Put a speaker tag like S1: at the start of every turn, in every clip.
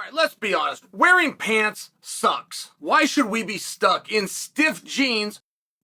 S1: right, let's be honest. Wearing pants sucks. Why should we be stuck in stiff jeans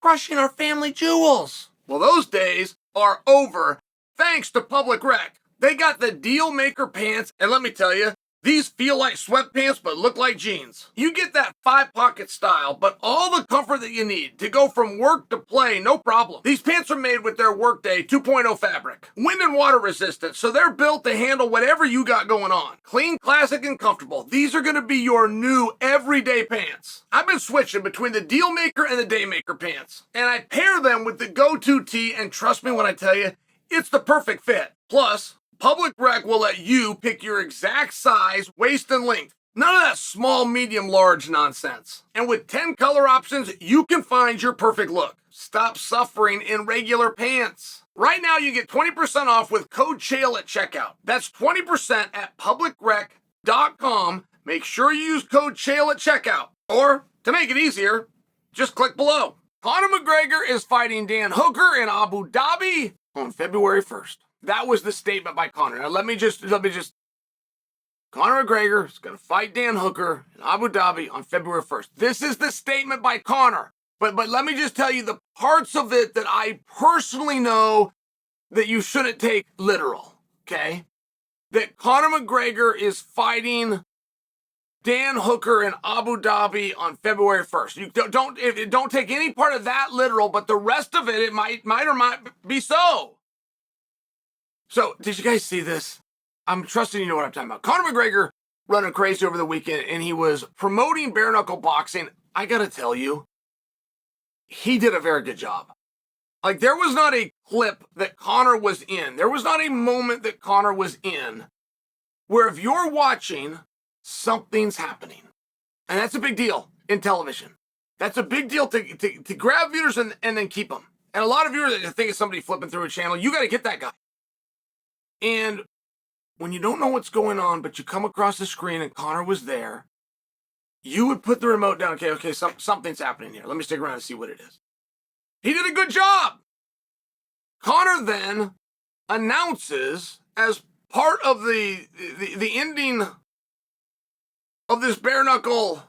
S1: crushing our family jewels? Well, those days are over thanks to Public Rec. They got the deal maker pants, and let me tell you, these feel like sweatpants but look like jeans. You get that 5-pocket style, but all the comfort that you need to go from work to play, no problem. These pants are made with their Workday 2.0 fabric. Wind and water resistant, so they're built to handle whatever you got going on. Clean, classic, and comfortable. These are gonna be your new everyday pants. I've been switching between the deal maker and the day maker pants, and I pair them with the go-to tee, and trust me when I tell you, it's the perfect fit. Plus, Public Rec will let you pick your exact size, waist, and length. None of that small, medium, large nonsense. And with 10 color options, you can find your perfect look. Stop suffering in regular pants. Right now, you get 20% off with code Chael at checkout. That's 20% at publicrec.com. Make sure you use code Chael at checkout. Or, to make it easier, just click below. Conor McGregor is fighting Dan Hooker in Abu Dhabi on February 1st. That was the statement by Conor. Now let me just Conor McGregor is going to fight Dan Hooker in Abu Dhabi on February 1st. This is the statement by Conor. But let me just tell you the parts of it that I personally know that you shouldn't take literal, okay? That Conor McGregor is fighting Dan Hooker in Abu Dhabi on February 1st. You don't take any part of that literal, but the rest of it might or might be so. So, did you guys see this? I'm trusting you know what I'm talking about. Conor McGregor running crazy over the weekend, and he was promoting bare knuckle boxing. I gotta tell you, he did a very good job. Like, there was not a clip that Conor was in. There was not a moment that Conor was in where if you're watching, something's happening. And that's a big deal in television. That's a big deal to grab viewers and then keep them. And a lot of viewers think it's somebody flipping through a channel. You got to get that guy. And when you don't know what's going on, but you come across the screen and Conor was there, you would put the remote down. Okay, something's happening here. Let me stick around and see what it is. He did a good job. Conor then announces, as part of the ending of this bare knuckle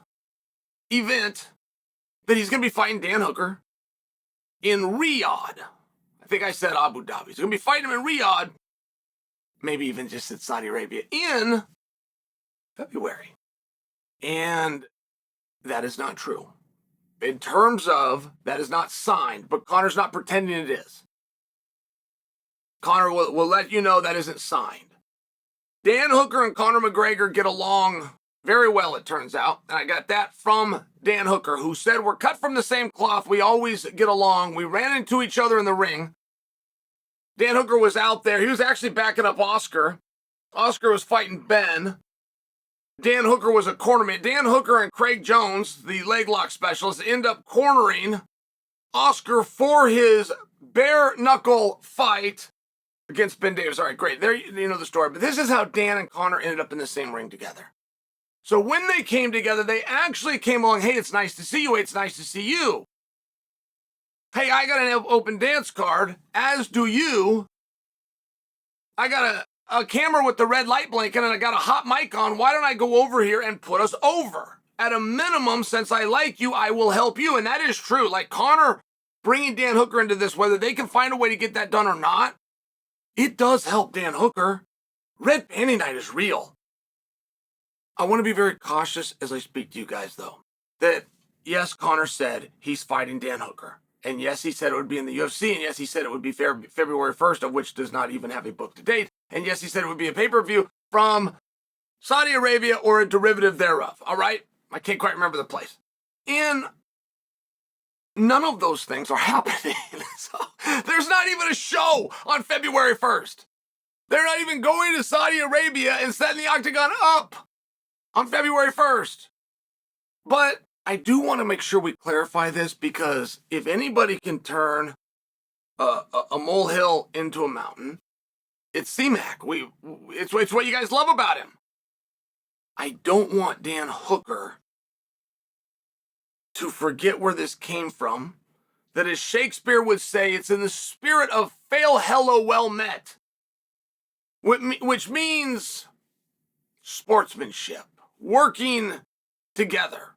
S1: event, that he's going to be fighting Dan Hooker in Riyadh. I think I said Abu Dhabi. He's going to be fighting him in Riyadh. Maybe even just in Saudi Arabia, in February. And that is not true. In terms of, that is not signed, but Conor's not pretending it is. Conor will let you know that isn't signed. Dan Hooker and Conor McGregor get along very well, it turns out. And I got that from Dan Hooker, who said, "We're cut from the same cloth. We always get along. We ran into each other in the ring." Dan Hooker was out there. He was actually backing up Oscar. Oscar was fighting Ben. Dan Hooker was a cornerman. Dan Hooker and Craig Jones, the leg lock specialist, end up cornering Oscar for his bare knuckle fight against Ben Davis. All right, great. There you know the story. But this is how Dan and Conor ended up in the same ring together. So when they came together, they actually came along. Hey, it's nice to see you. Hey, it's nice to see you. Hey, I got an open dance card, as do you. I got a camera with the red light blinking, and I got a hot mic on. Why don't I go over here and put us over? At a minimum, since I like you, I will help you. And that is true. Like, Conor bringing Dan Hooker into this, whether they can find a way to get that done or not, it does help Dan Hooker. Red Panty Night is real. I want to be very cautious as I speak to you guys, though. That, yes, Conor said he's fighting Dan Hooker. And yes, he said it would be in the UFC. And yes, he said it would be February 1st, of which does not even have a book to date. And yes, he said it would be a pay-per-view from Saudi Arabia or a derivative thereof. All right? I can't quite remember the place. And none of those things are happening. So there's not even a show on February 1st. They're not even going to Saudi Arabia and setting the octagon up on February 1st. But I do want to make sure we clarify this, because if anybody can turn a molehill into a mountain, it's C-Mac. It's what you guys love about him. I don't want Dan Hooker to forget where this came from. That, as Shakespeare would say, it's in the spirit of fail hello well met. Which means sportsmanship, working together.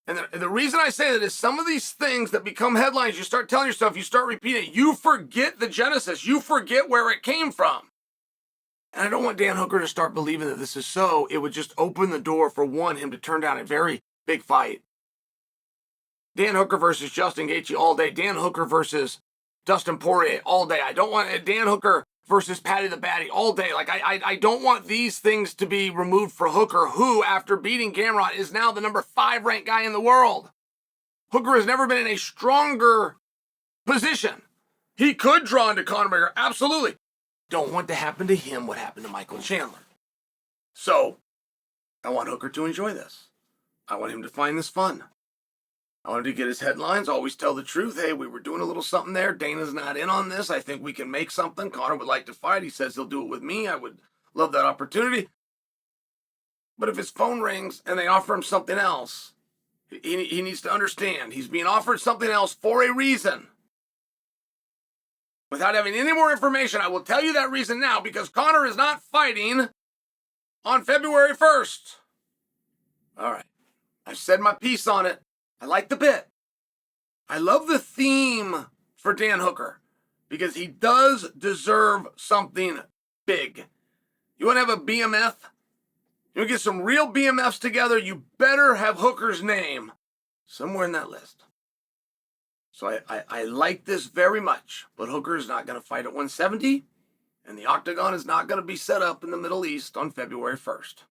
S1: And the reason I say that is some of these things that become headlines, you start telling yourself, you start repeating it, you forget the genesis, you forget where it came from. And I don't want Dan Hooker to start believing that this is so. It would just open the door for him to turn down a very big fight. Dan Hooker versus Justin Gaethje all day. Dan Hooker versus Dustin Poirier all day. I don't want Dan Hooker versus Paddy the Baddy all day. Like, I don't want these things to be removed for Hooker, who, after beating Gamrot, is now the number 5 ranked guy in the world. Hooker has never been in a stronger position. He could draw into Conor McGregor, absolutely. Don't want to happen to him what happened to Michael Chandler. So, I want Hooker to enjoy this. I want him to find this fun. I want him to get his headlines, always tell the truth. Hey, we were doing a little something there. Dana's not in on this. I think we can make something. Conor would like to fight. He says he'll do it with me. I would love that opportunity. But if his phone rings and they offer him something else, he needs to understand he's being offered something else for a reason. Without having any more information, I will tell you that reason now, because Conor is not fighting on February 1st. All right. I've said my piece on it. I like the bit. I love the theme for Dan Hooker because he does deserve something big. You want to have a BMF? You want to get some real BMFs together? You better have Hooker's name somewhere in that list. So I like this very much, but Hooker is not going to fight at 170, and the octagon is not going to be set up in the Middle East on February 1st.